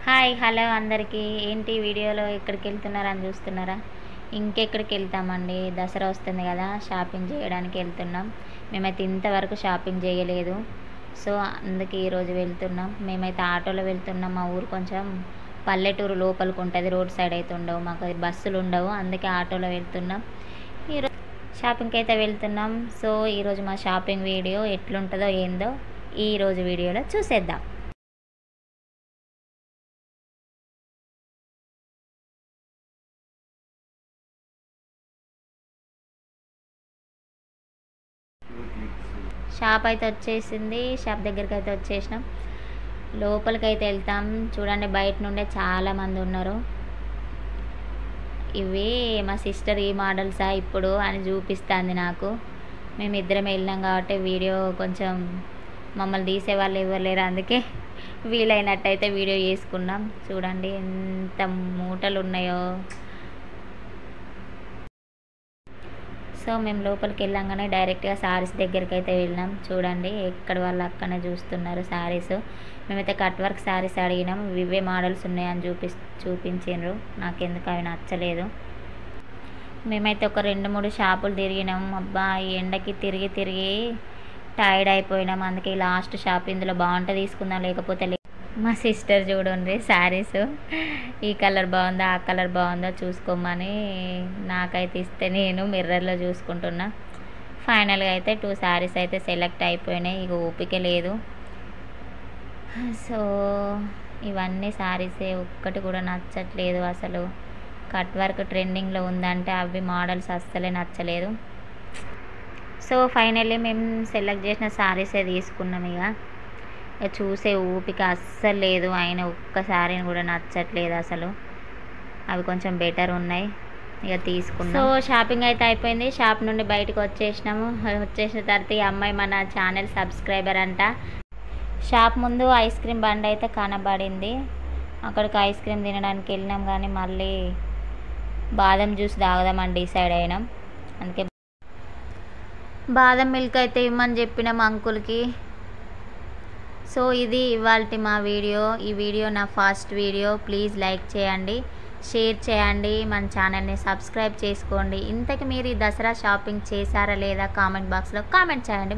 Hi hello అందరికీ. ఏంటి వీడియోలో ఎక్కడికి వెళ్తున్నారని చూస్తున్నారా? ఇంకెక్కడికి వెళ్తామండి, దసరా వస్తుంది కదా, షాపింగ్ చేయడానికి వెళ్తున్నాం. మేమైతే ఇంతవరకు షాపింగ్ చేయలేదు, సో అందుకే ఈరోజు వెళ్తున్నాం. మేమైతే ఆటోలో వెళ్తున్నాం. మా ఊరు కొంచెం పల్లెటూరు లోపలికి ఉంటుంది, రోడ్ సైడ్ అయితే ఉండవు, మాకు బస్సులు ఉండవు, అందుకే ఆటోలో వెళ్తున్నాం. ఈరోజు షాపింగ్కి అయితే వెళ్తున్నాం. సో ఈరోజు మా షాపింగ్ వీడియో ఎట్లుంటుందో ఏందో ఈరోజు వీడియోలో చూసేద్దాం. షాప్ అయితే వచ్చేసింది, షాప్ దగ్గరికి అయితే వచ్చేసినాం. లోపలికి అయితే వెళ్తాం. చూడండి, బయట నుండే చాలామంది ఉన్నారు. ఇవి మా సిస్టర్ ఈ మోడల్సా ఇప్పుడు అని చూపిస్తుంది నాకు. మేమిద్దరం వెళ్ళినాం కాబట్టి వీడియో కొంచెం మమ్మల్ని తీసేవాళ్ళు ఎవరు లేరు, అందుకే వీలైనట్టయితే వీడియో చేసుకున్నాం. చూడండి ఎంత మూటలు ఉన్నాయో. సో మేము లోపలికి వెళ్ళంగానే డైరెక్ట్గా శారీస్ దగ్గరికి అయితే వెళ్ళినాం. చూడండి ఎక్కడ వాళ్ళు అక్కడనే చూస్తున్నారు శారీస్. మేమైతే కట్ వర్క్ శారీస్ అడిగినాం, ఇవే మోడల్స్ ఉన్నాయని చూపించారు. నాకెందుకు అవి నచ్చలేదు. మేమైతే ఒక 2-3 షాపులు తిరిగినాం. అబ్బా, ఈ ఎండకి తిరిగి తిరిగి టైర్డ్ అయిపోయినాం. అందుకే లాస్ట్ షాప్ ఇందులో బాగుంటుంది తీసుకుందాం, లేకపోతే మా సిస్టర్ చూడండి శారీస్, ఈ కలర్ బాగుందా ఆ కలర్ బాగుందా చూసుకోమని నాకైతే ఇస్తే నేను మిర్రర్లో చూసుకుంటున్నా. ఫైనల్గా అయితే 2 శారీస్ అయితే సెలెక్ట్ అయిపోయినాయి. ఇక ఓపిక లేదు. సో ఇవన్నీ శారీసే, ఒక్కటి కూడా నచ్చట్లేదు అసలు. కట్ వర్క్ ట్రెండింగ్లో ఉందంటే అవి మోడల్స్ అస్సలే నచ్చలేదు. సో ఫైనల్లీ మేము సెలెక్ట్ చేసిన శారీసే తీసుకున్నాం. ఇక చూసే ఓపిక అస్సలు లేదు. అయిన ఒక్కసారిని కూడా నచ్చట్లేదు అసలు. అవి కొంచెం బెటర్ ఉన్నాయి, ఇక తీసుకున్నాం. సో షాపింగ్ అయితే అయిపోయింది. షాప్ నుండి బయటకు వచ్చేసినాము. వచ్చేసిన తర్వాత ఈ అమ్మాయి మన ఛానల్ సబ్స్క్రైబర్ అంట. షాప్ ముందు ఐస్ క్రీమ్ బండి అయితే కనబడింది. అక్కడికి ఐస్ క్రీమ్ తినడానికి వెళ్ళినాం, కానీ మళ్ళీ బాదం జ్యూస్ తాగదామని డిసైడ్ అయినాం. అందుకే బాదం మిల్క్ అయితే ఇవ్వమని చెప్పినాం అంకుల్కి. సో ఇది ఇవాల్టి మా వీడియో. ఈ వీడియో నా ఫస్ట్ వీడియో. ప్లీజ్ లైక్ చేయండి, షేర్ చేయండి, మన ఛానల్ని సబ్స్క్రైబ్ చేసుకోండి. ఇంతకు మీరు ఈ దసరా షాపింగ్ చేశారా లేదా కామెంట్ బాక్స్లో కామెంట్ చేయండి.